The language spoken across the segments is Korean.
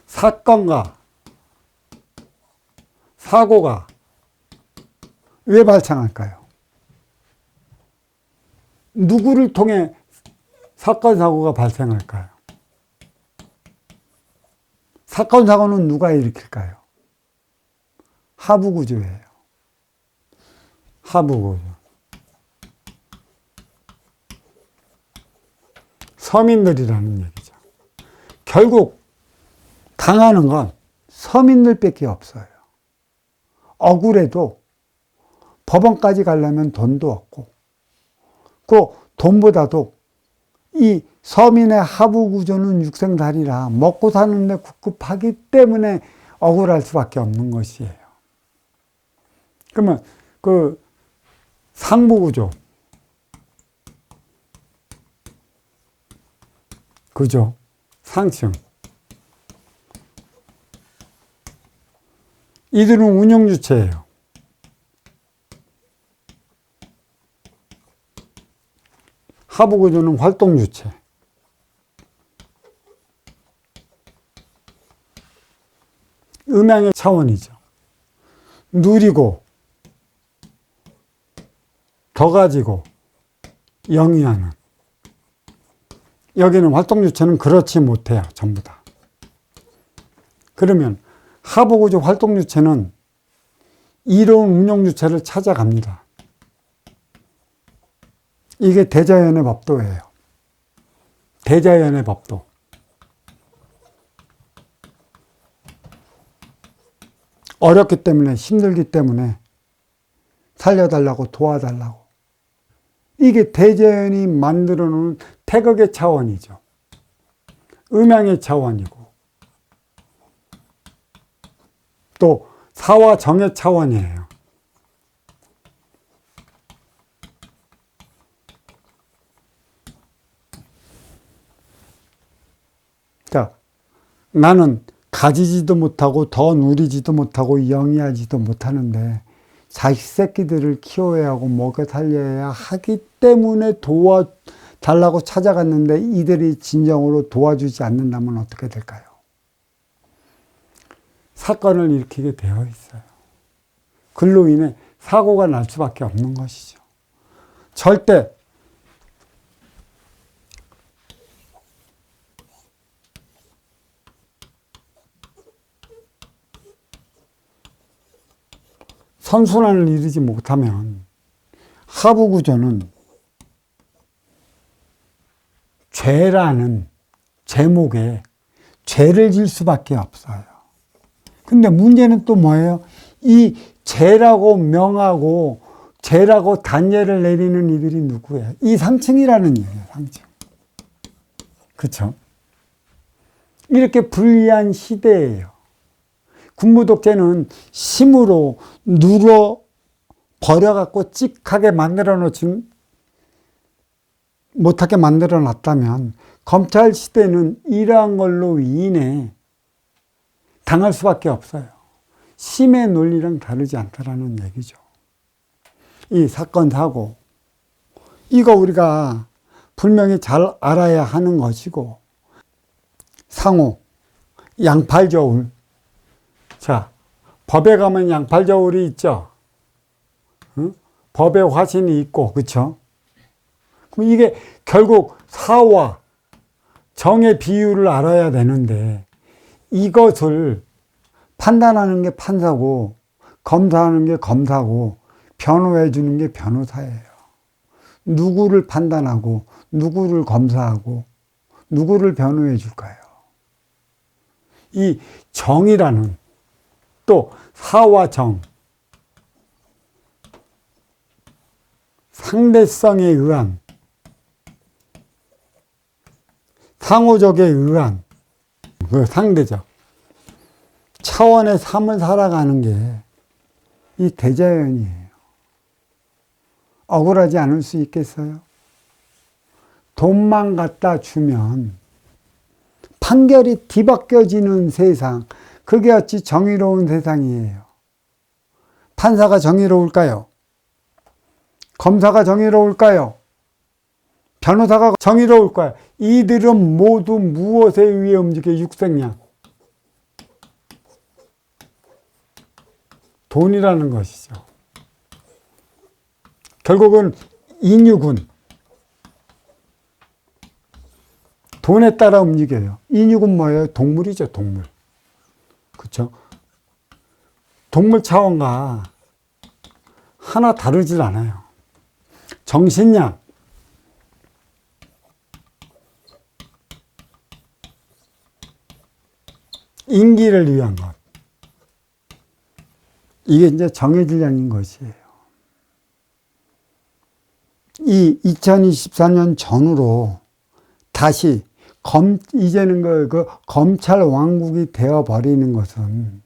사건과 사고가 왜 발생할까요? 누구를 통해 사건, 사고가 발생할까요? 사건, 사고는 누가 일으킬까요? 하부구조예요. 하부구조. 서민들이라는 얘기죠. 결국 당하는 건 서민들밖에 없어요. 억울해도 법원까지 가려면 돈도 없고, 그 돈보다도 이 서민의 하부 구조는 육생살이라 먹고 사는데 급급하기 때문에 억울할 수밖에 없는 것이에요. 그러면 그 상부 구조, 그죠? 상층. 이들은 운영주체예요. 하부구조는 활동주체. 음양의 차원이죠. 누리고, 더 가지고, 영위하는. 여기는 활동주체는 그렇지 못해요. 전부 다. 그러면 하부구조 활동주체는 이로운 운영주체를 찾아갑니다. 이게 대자연의 법도예요. 대자연의 법도. 어렵기 때문에, 힘들기 때문에 살려달라고, 도와달라고. 이게 대자연이 만들어 놓은 태극의 차원이죠. 음양의 차원이고, 또 사와 정의 차원이에요. 자, 나는 가지지도 못하고 더 누리지도 못하고 영위하지도 못하는데 자식 새끼들을 키워야 하고 먹여 살려야 하기 때문에 도와달라고 찾아갔는데 이들이 진정으로 도와주지 않는다면 어떻게 될까요? 사건을 일으키게 되어 있어요. 그로 인해 사고가 날 수밖에 없는 것이죠. 절대 선순환을 이루지 못하면 하부 구조는 죄라는 제목에 죄를 질 수밖에 없어요. 근데 문제는 또 뭐예요? 이 죄라고 명하고 죄라고 단죄를 내리는 이들이 누구예요? 이 상층이라는 얘기예요. 상층. 그렇죠? 이렇게 불리한 시대예요. 군부독재는 힘으로 눌어 버려갖고 찍하게 만들어 놓지 못하게 만들어 놨다면 검찰 시대는 이러한 걸로 인해 당할 수밖에 없어요. 힘의 논리랑 다르지 않다라는 얘기죠. 이 사건, 사고, 이거 우리가 분명히 잘 알아야 하는 것이고, 상호, 양팔저울. 자, 법에 가면 양팔저울이 있죠. 응? 법의 화신이 있고, 그쵸? 그럼 이게 결국 사와 정의 비율을 알아야 되는데, 이것을 판단하는 게 판사고, 검사하는 게 검사고, 변호해 주는 게 변호사예요. 누구를 판단하고, 누구를 검사하고, 누구를 변호해 줄까요? 이 정이라는, 또 사와 정, 상대성에 의한, 상호적에 의한, 그 상대적 차원의 삶을 살아가는 게 이 대자연이에요. 억울하지 않을 수 있겠어요? 돈만 갖다 주면 판결이 뒤바뀌어지는 세상, 그게 어찌 정의로운 세상이에요. 판사가 정의로울까요? 검사가 정의로울까요? 변호사가 정의로울까요? 이들은 모두 무엇에 의해 움직여? 육생양. 돈이라는 것이죠. 결국은 인육은 돈에 따라 움직여요. 인육은 뭐예요? 동물이죠, 동물. 그렇죠? 동물 차원과 하나 다르질 않아요. 정신력, 인기를 위한 것. 이게 이제 정해질 양인 것이에요. 이 2024년 전후로 다시 이제는 그 검찰 왕국이 되어버리는 것은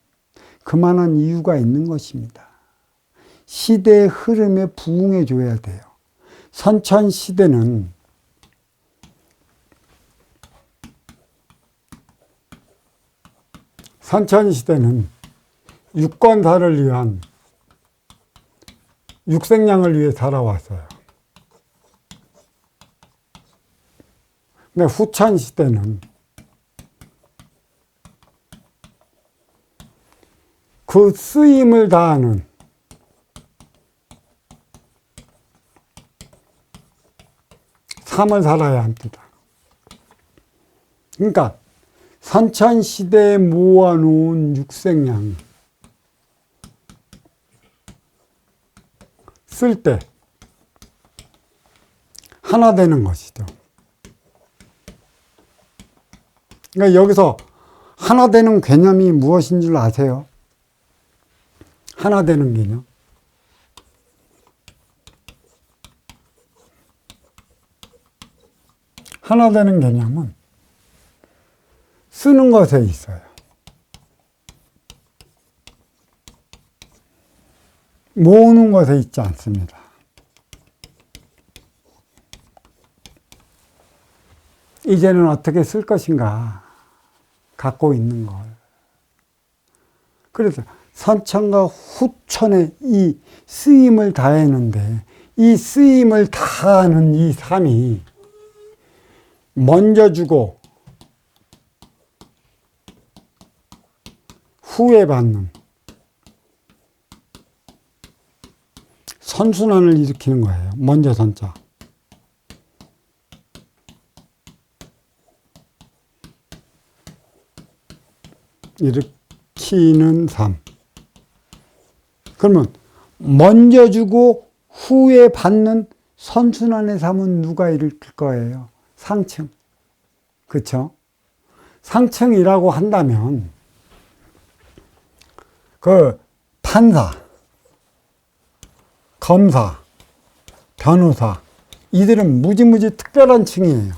그만한 이유가 있는 것입니다. 시대의 흐름에 부응해 줘야 돼요. 선천시대는 유권사를 위한 육생량을 위해 살아왔어요. 근데 후천시대는 그 쓰임을 다하는 삶을 살아야 합니다. 그러니까 선천시대에 모아놓은 육생량 쓸 때 하나 되는 것이죠. 그러니까 여기서 하나 되는 개념이 무엇인 줄 아세요? 하나 되는 개념. 하나 되는 개념은 쓰는 것에 있어요. 모으는 것에 있지 않습니다. 이제는 어떻게 쓸 것인가 갖고 있는 걸. 그래서 선천과 후천의 이 쓰임을 다했는데 이 쓰임을 다하는 이 삶이 먼저 주고 후에 받는 선순환을 일으키는 거예요. 먼저 선자. 일으키는 삶. 그러면 먼저 주고 후에 받는 선순환의 삶은 누가 일으킬 거예요? 상층. 그렇죠? 상층이라고 한다면 그 판사, 검사, 변호사 이들은 무지무지 특별한 층이에요.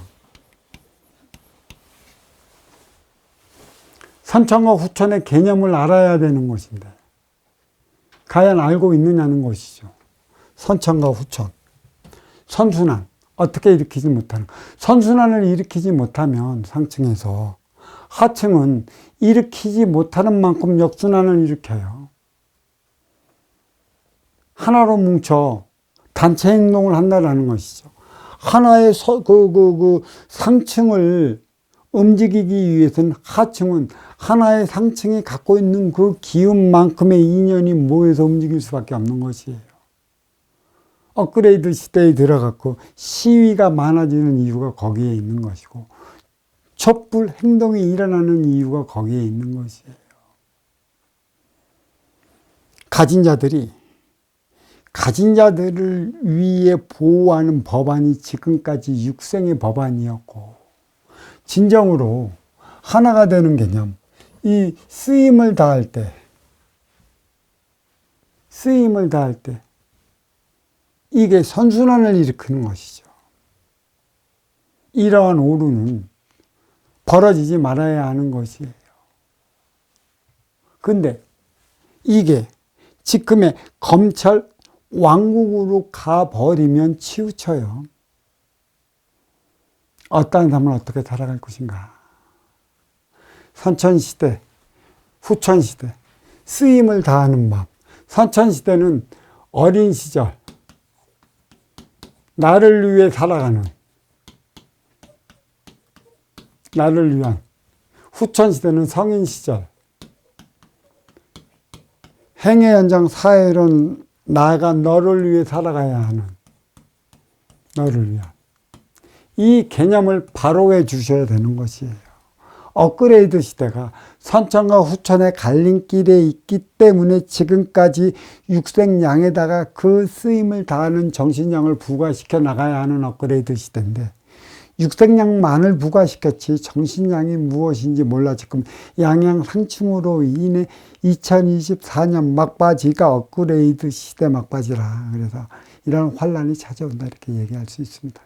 선천과 후천의 개념을 알아야 되는 것인데 과연 알고 있느냐는 것이죠. 선천과 후천, 선순환 어떻게 일으키지 못하는 선순환을 일으키지 못하면 상층에서 하층은 일으키지 못하는 만큼 역순환을 일으켜요. 하나로 뭉쳐 단체 행동을 한다는 것이죠. 하나의 상층을 움직이기 위해서는 하층은 하나의 상층이 갖고 있는 그 기운만큼의 인연이 모여서 움직일 수밖에 없는 것이에요. 업그레이드 시대에 들어갔고 시위가 많아지는 이유가 거기에 있는 것이고 촛불 행동이 일어나는 이유가 거기에 있는 것이에요. 가진 자들을 위해 보호하는 법안이 지금까지 육생의 법안이었고 진정으로 하나가 되는 개념, 이 쓰임을 다할 때 이게 선순환을 일으키는 것이죠. 이러한 오류는 벌어지지 말아야 하는 것이에요. 근데 이게 지금의 검찰 왕국으로 가버리면 치우쳐요. 어떠한 삶을 어떻게 살아갈 것인가. 선천시대, 후천시대, 쓰임을 다하는 법. 선천시대는 어린 시절, 나를 위해 살아가는, 나를 위한. 후천시대는 성인 시절, 행의 연장 사회론 나아가 너를 위해 살아가야 하는, 너를 위한 이 개념을 바로해 주셔야 되는 것이에요. 업그레이드 시대가 선천과 후천의 갈림길에 있기 때문에 지금까지 육생양에다가 그 쓰임을 다하는 정신량을 부과시켜 나가야 하는 업그레이드 시대인데, 육생양만을 부과시켰지 정신량이 무엇인지 몰라 지금 양양상충으로 인해 2024년 막바지가 업그레이드 시대 막바지라, 그래서 이런 환란이 찾아온다 이렇게 얘기할 수 있습니다.